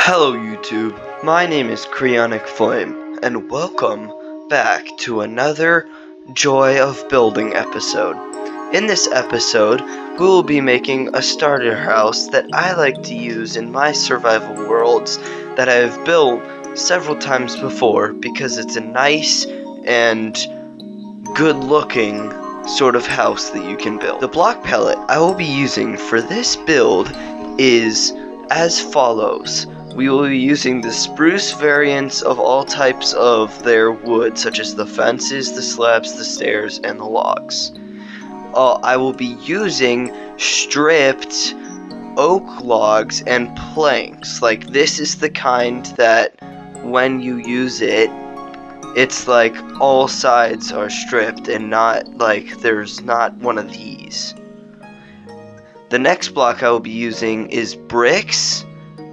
Hello YouTube, my name is Cryonic Flame, and welcome back to another Joy of Building episode. In this episode, we will be making a starter house that I like to use in my survival worlds that I have built several times before because it's a nice and good looking sort of house that you can build. The block palette I will be using for this build is as follows. We will be using the spruce variants of all types of their wood, such as the fences, the slabs, the stairs, and the logs. I will be using stripped oak logs and planks. Like, this is the kind that when you use it, it's like all sides are stripped and not like there's not one of these. The next block I will be using is bricks,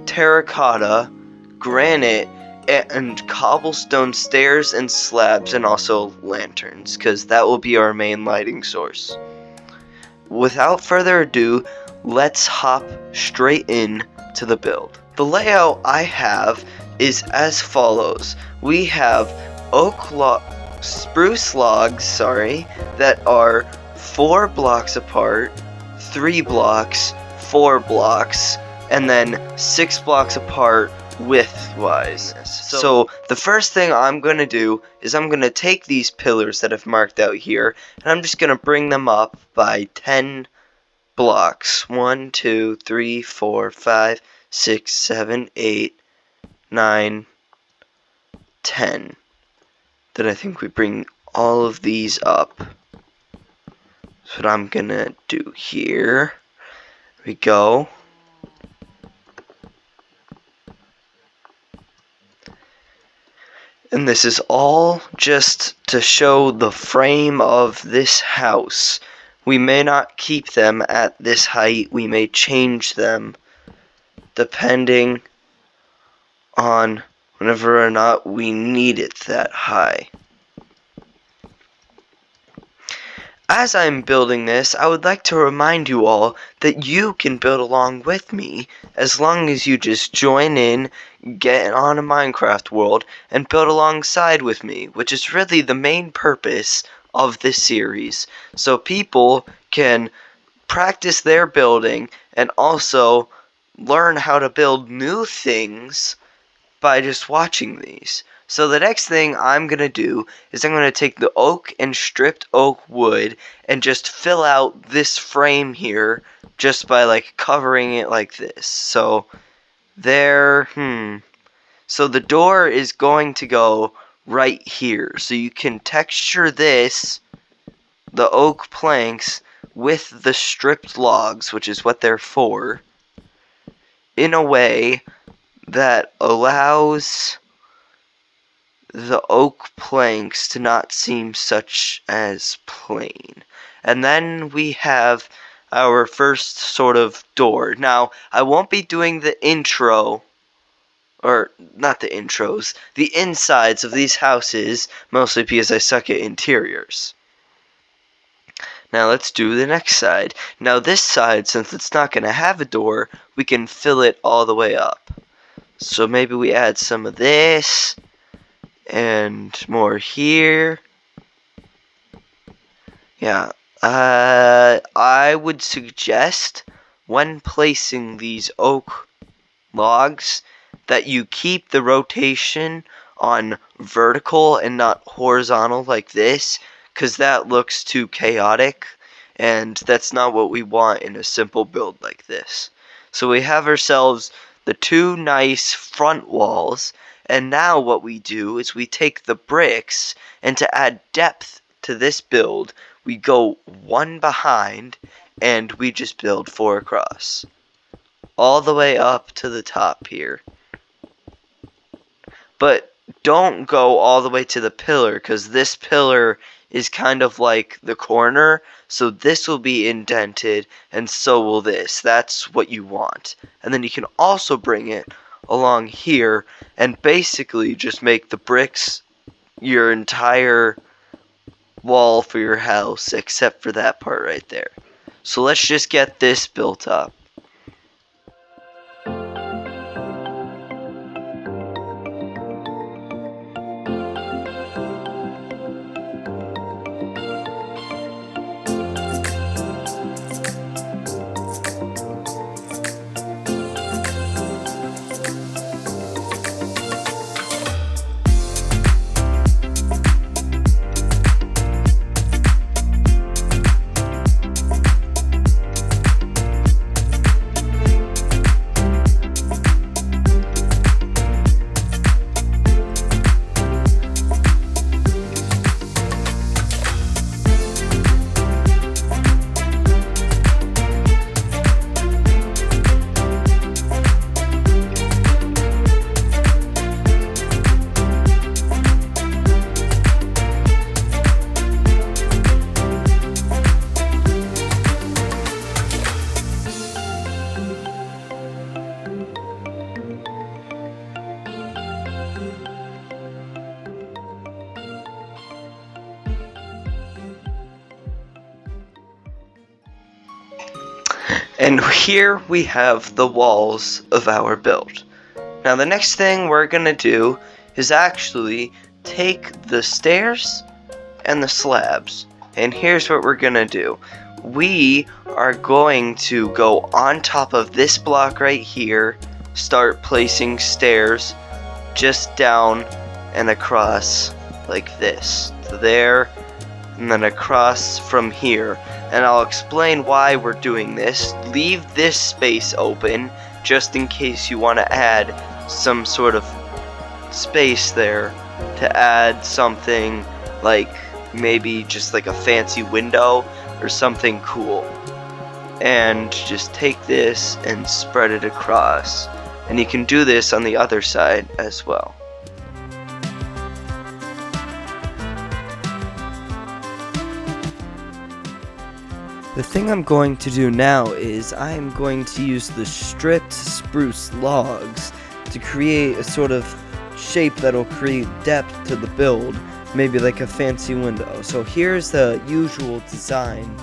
terracotta, granite, and cobblestone stairs and slabs, and also lanterns, because that will be our main lighting source. Without further ado, let's hop straight in to the build. The layout I have is as follows. We have spruce logs, that are 4 blocks apart, 3 blocks, 4 blocks, and then 6 blocks apart width-wise. So the first thing I'm going to do is I'm going to take these pillars that I've marked out here, and I'm just going to bring them up by 10 blocks. 1, 2, 3, 4, 5, 6, 7, 8, 9, 10. Then I think we bring all of these up. That's what I'm going to do here. There we go. And this is all just to show the frame of this house. We may not keep them at this height. We may change them depending on whenever or not we need it that high. As I'm building this, I would like to remind you all that you can build along with me as long as you just join in, get on a Minecraft world, and build alongside with me, which is really the main purpose of this series. So people can practice their building and also learn how to build new things by just watching these. So the next thing I'm going to do is I'm going to take the oak and stripped oak wood and just fill out this frame here just by like covering it like this. So there, So the door is going to go right here. So you can texture this, the oak planks, with the stripped logs, which is what they're for, in a way that allows the oak planks to not seem such as plain. And then we have our first sort of door. Now, I won't be doing the intro, or not the intros, the insides of these houses, mostly because I suck at interiors. Now let's do the next side. Now this side, since it's not going to have a door, we can fill it all the way up. So maybe we add some of this, and more here. Yeah, I would suggest when placing these oak logs that you keep the rotation on vertical and not horizontal like this, because that looks too chaotic, and that's not what we want in a simple build like this. So we have ourselves the 2 nice front walls, and now what we do is we take the bricks, and to add depth to this build, we go 1 behind, and we just build 4 across. All the way up to the top here. But don't go all the way to the pillar, because this pillar is kind of like the corner, so this will be indented, and so will this. That's what you want. And then you can also bring it along here, and basically just make the bricks your entire wall for your house, except for that part right there. So let's just get this built up. And here we have the walls of our build. Now the next thing we're gonna do is actually take the stairs and the slabs, and here's what we're gonna do. We are going to go on top of this block right here, start placing stairs just down and across like this to there, and then across from here. And I'll explain why we're doing this. Leave this space open just in case you want to add some sort of space there to add something like maybe just like a fancy window or something cool. And just take this and spread it across. And you can do this on the other side as well. The thing I'm going to do now is I'm going to use the stripped spruce logs to create a sort of shape that'll create depth to the build, maybe like a fancy window. So here's the usual design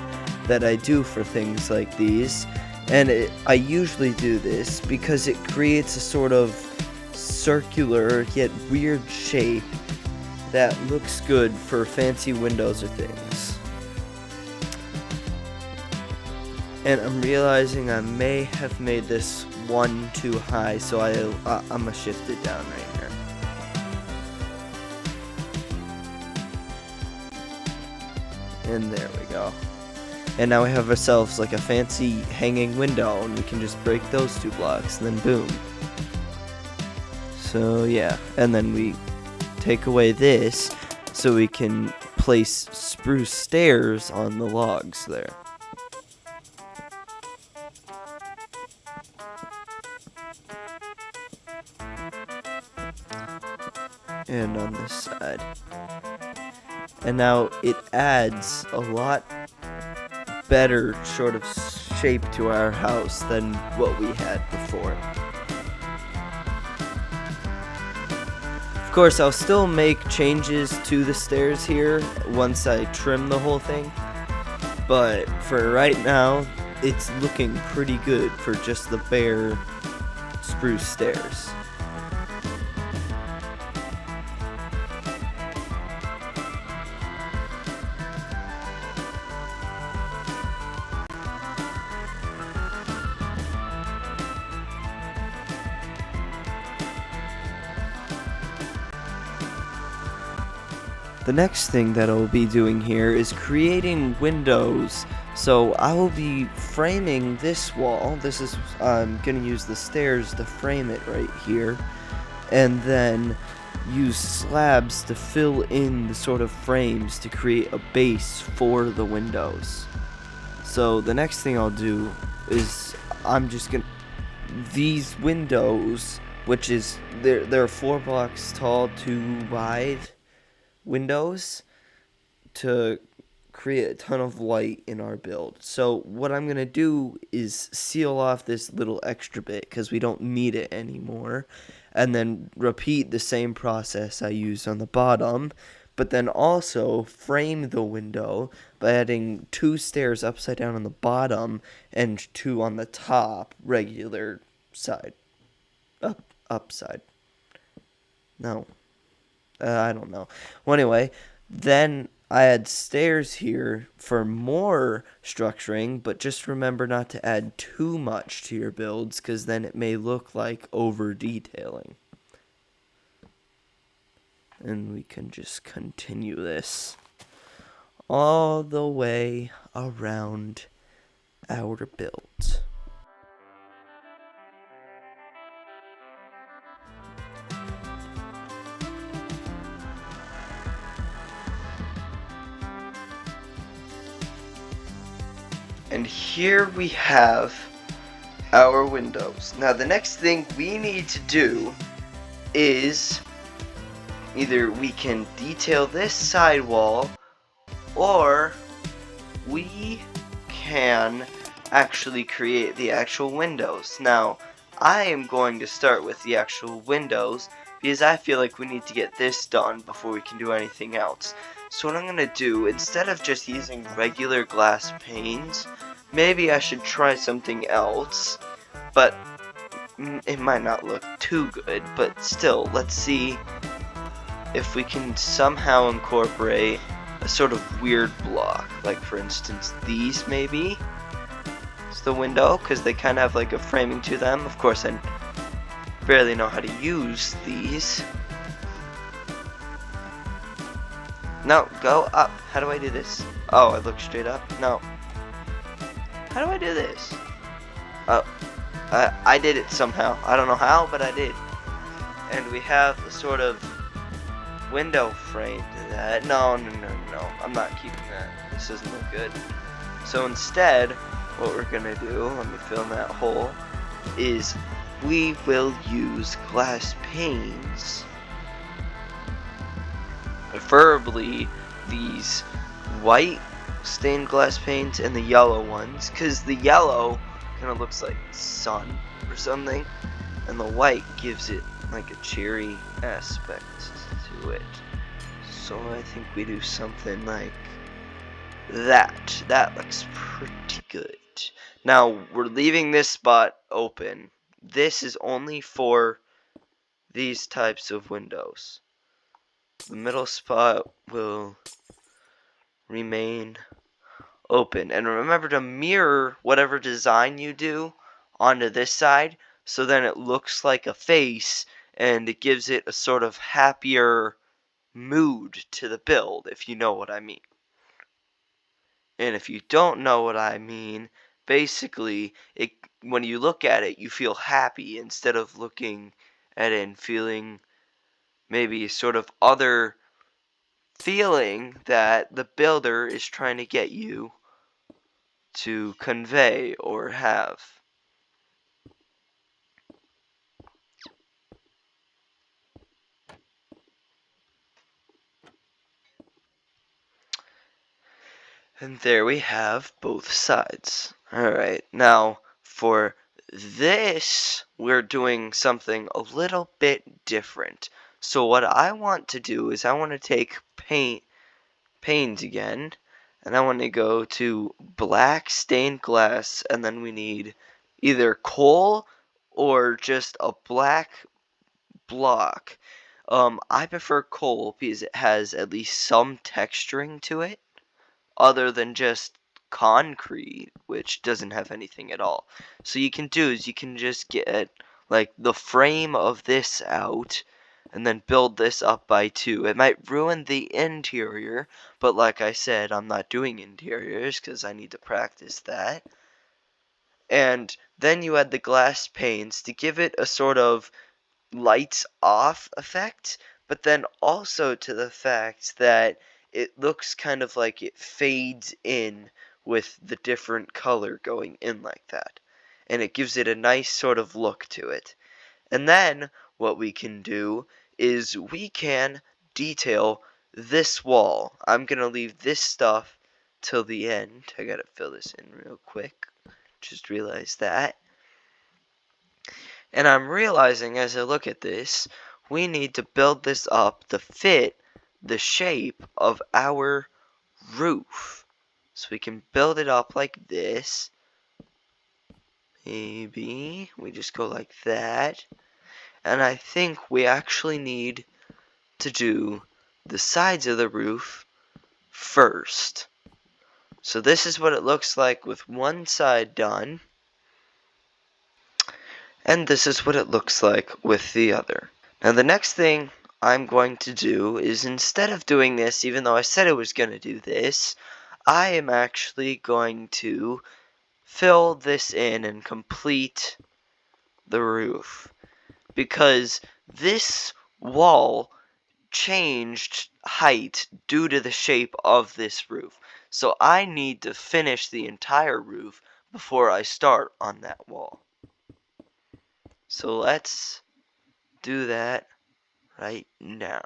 that I do for things like these, and I usually do this because it creates a sort of circular yet weird shape that looks good for fancy windows or things. And I'm realizing I may have made this one too high, so I'm gonna shift it down right here. And there we go. And now we have ourselves like a fancy hanging window, and we can just break those 2 blocks, and then boom. So yeah, and then we take away this so we can place spruce stairs on the logs there. And on this side. And now it adds a lot better sort of shape to our house than what we had before. Of course, I'll still make changes to the stairs here once I trim the whole thing, but for right now, it's looking pretty good for just the bare spruce stairs. The next thing that I'll be doing here is creating windows. So I will be framing this wall. I'm going to use the stairs to frame it right here. And then use slabs to fill in the sort of frames to create a base for the windows. So the next thing I'll do is these windows, which is, they're 4 blocks tall, 2 wide windows to create a ton of light in our build. So what I'm going to do is seal off this little extra bit because we don't need it anymore, and then repeat the same process I used on the bottom, but then also frame the window by adding 2 stairs upside down on the bottom and 2 on the top, regular side. Upside. No. I don't know. Well, anyway, then I add stairs here for more structuring, but just remember not to add too much to your builds, because then it may look like over-detailing. And we can just continue this all the way around our build. And here we have our windows. Now the next thing we need to do is either we can detail this side wall, or we can actually create the actual windows. Now I am going to start with the actual windows because I feel like we need to get this done before we can do anything else. So what I'm going to do, instead of just using regular glass panes maybe I should try something else, but it might not look too good, but still, let's see if we can somehow incorporate a sort of weird block, like for instance these maybe. It's the window, because they kind of have like a framing to them. Of course I barely know how to use these. No, go up. How do I do this? Oh, I look straight up? No. How do I do this? Oh, I did it somehow. I don't know how, but I did. And we have a sort of window frame to that. No. I'm not keeping that. This doesn't look good. So instead, what we're gonna do, let me fill in that hole, is we will use glass panes. Preferably these white stained glass panes and the yellow ones, because the yellow kind of looks like sun or something, and the white gives it like a cheery aspect to it. So I think we do something like that. That looks pretty good. Now we're leaving this spot open. This is only for these types of windows. The middle spot will remain open. And remember to mirror whatever design you do onto this side, so then it looks like a face and it gives it a sort of happier mood to the build, if you know what I mean. And if you don't know what I mean, basically when you look at it, you feel happy instead of looking at it and feeling maybe sort of other feeling that the builder is trying to get you to convey or have. And there we have both sides. Alright, now for this, we're doing something a little bit different. So what I want to do is I want to take panes again, and I want to go to black stained glass, and then we need either coal or just a black block. I prefer coal because it has at least some texturing to it, other than just concrete, which doesn't have anything at all. So you can do is you can just get like the frame of this out and then build this up by 2. It might ruin the interior, but like I said, I'm not doing interiors because I need to practice that. And then you add the glass panes to give it a sort of lights off effect, but then also to the fact that it looks kind of like it fades in with the different color going in like that. And it gives it a nice sort of look to it. And then what we can do is we can detail this wall. I'm going to leave this stuff till the end. I got to fill this in real quick. Just realized that. And I'm realizing as I look at this, we need to build this up to fit the shape of our roof. So we can build it up like this. Maybe we just go like that. And I think we actually need to do the sides of the roof first. So this is what it looks like with one side done. And this is what it looks like with the other. Now the next thing I'm going to do is, instead of doing this, even though I said I was going to do this, I am actually going to fill this in and complete the roof. Because this wall changed height due to the shape of this roof. So I need to finish the entire roof before I start on that wall. So let's do that right now.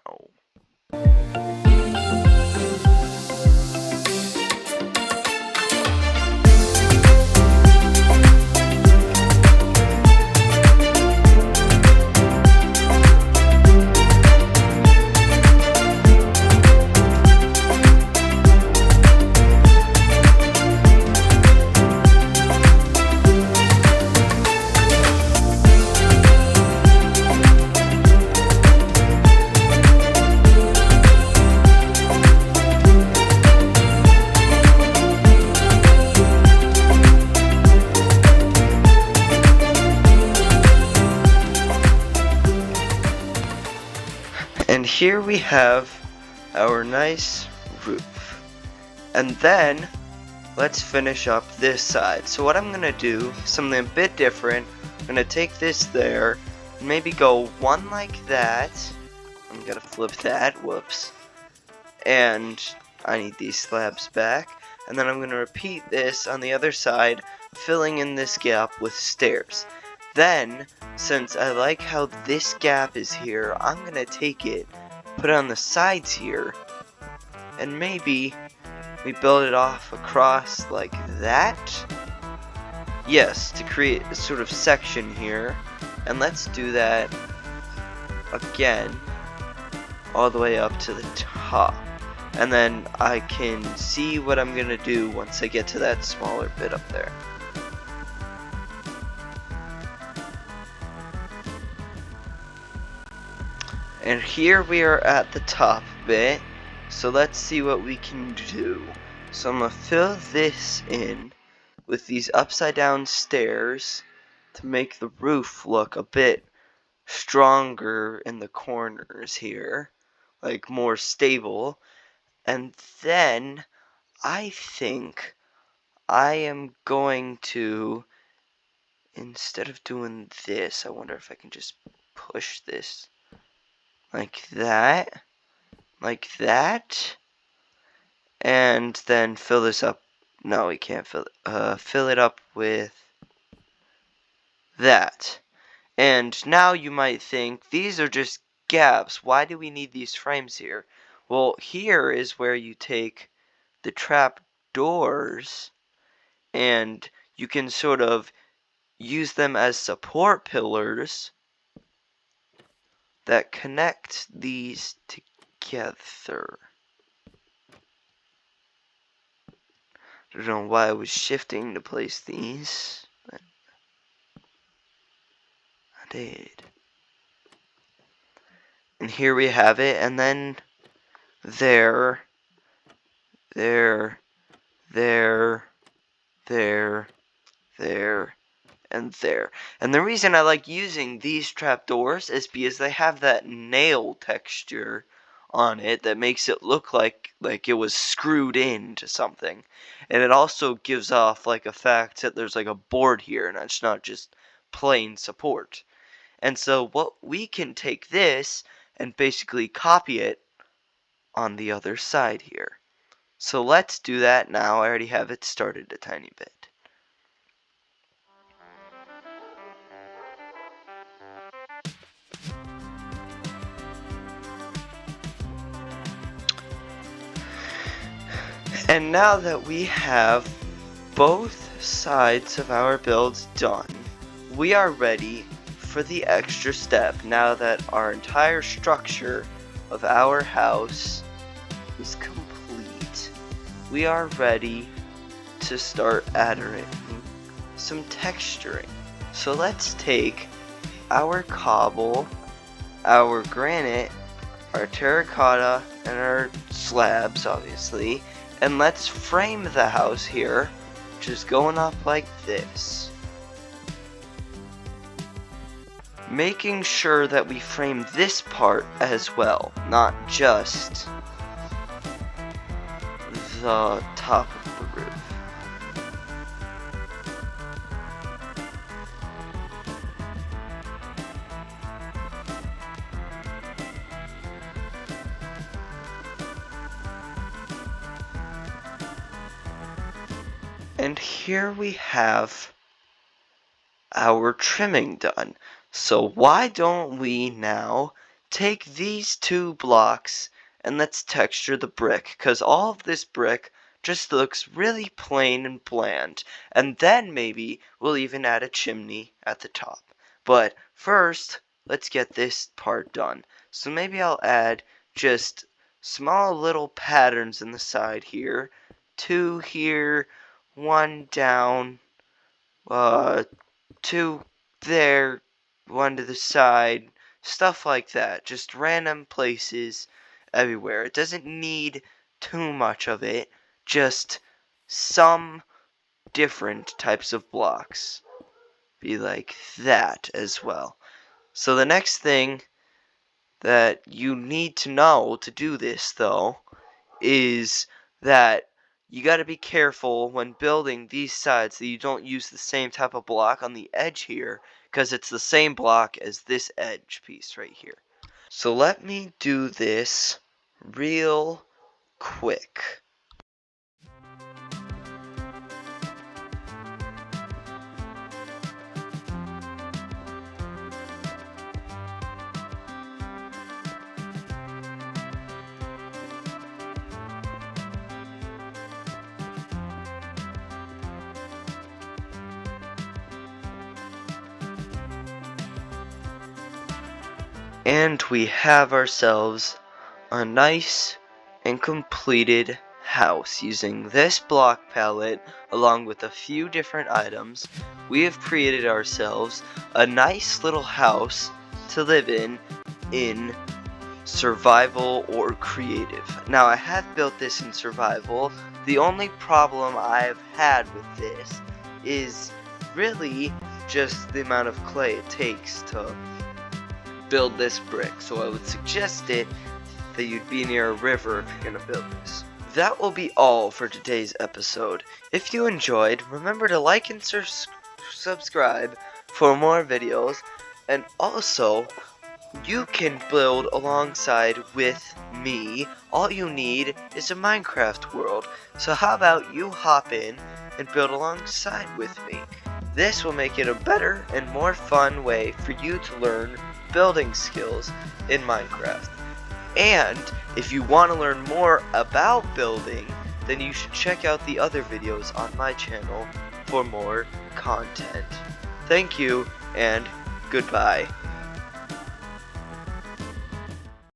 And here we have our nice roof. And then let's finish up this side. So what I'm gonna do, something a bit different. I'm gonna take this there, and maybe go one like that. I'm gonna flip that, whoops. And I need these slabs back. And then I'm gonna repeat this on the other side, filling in this gap with stairs. Then, since I like how this gap is here, I'm gonna take it, put it on the sides here, and maybe we build it off across like that. Yes, to create a sort of section here. And let's do that again, all the way up to the top. And then I can see what I'm gonna do once I get to that smaller bit up there. And here we are at the top bit, so let's see what we can do. So I'm gonna fill this in with these upside down stairs to make the roof look a bit stronger in the corners here, like more stable. And then I think I am going to, instead of doing this, I wonder if I can just push this like that, and then fill this up. No, we can't fill it up with that. And now you might think, these are just gaps. Why do we need these frames here? Well, here is where you take the trap doors and you can sort of use them as support pillars that connect these together. I don't know why I was shifting to place these, but I did. And here we have it, and then there, there, there, there, and there. And the reason I like using these trapdoors is because they have that nail texture on it that makes it look like it was screwed into something. And it also gives off like a fact that there's like a board here and it's not just plain support. And so what we can take this and basically copy it on the other side here. So let's do that now. I already have it started a tiny bit. And now that we have both sides of our builds done, we are ready for the extra step now that our entire structure of our house is complete. We are ready to start adding some texturing. So let's take our cobble, our granite, our terracotta, and our slabs, obviously, and let's frame the house here, just going up like this. Making sure that we frame this part as well, not just the top of the roof. And here we have our trimming done. So why don't we now take these two blocks and let's texture the brick, because all of this brick just looks really plain and bland. And then maybe we'll even add a chimney at the top. But first, let's get this part done. So maybe I'll add just small little patterns in the side here. 2 here, 1 down, 2 there, 1 to the side, stuff like that. Just random places everywhere. It doesn't need too much of it, just some different types of blocks. Be like that as well. So the next thing that you need to know to do this, though, is that you got to be careful when building these sides that you don't use the same type of block on the edge here, because it's the same block as this edge piece right here. So let me do this real quick. And we have ourselves a nice and completed house. Using this block palette along with a few different items, we have created ourselves a nice little house to live in survival or creative. Now, I have built this in survival. The only problem I've had with this is really just the amount of clay it takes to build this brick, so I would suggest that you'd be near a river if you're gonna build this. That will be all for today's episode. If you enjoyed, remember to like and subscribe for more videos, and also you can build alongside with me. All you need is a Minecraft world, so how about you hop in and build alongside with me? This will make it a better and more fun way for you to learn building skills in Minecraft. And if you want to learn more about building, then you should check out the other videos on my channel for more content. Thank you and goodbye.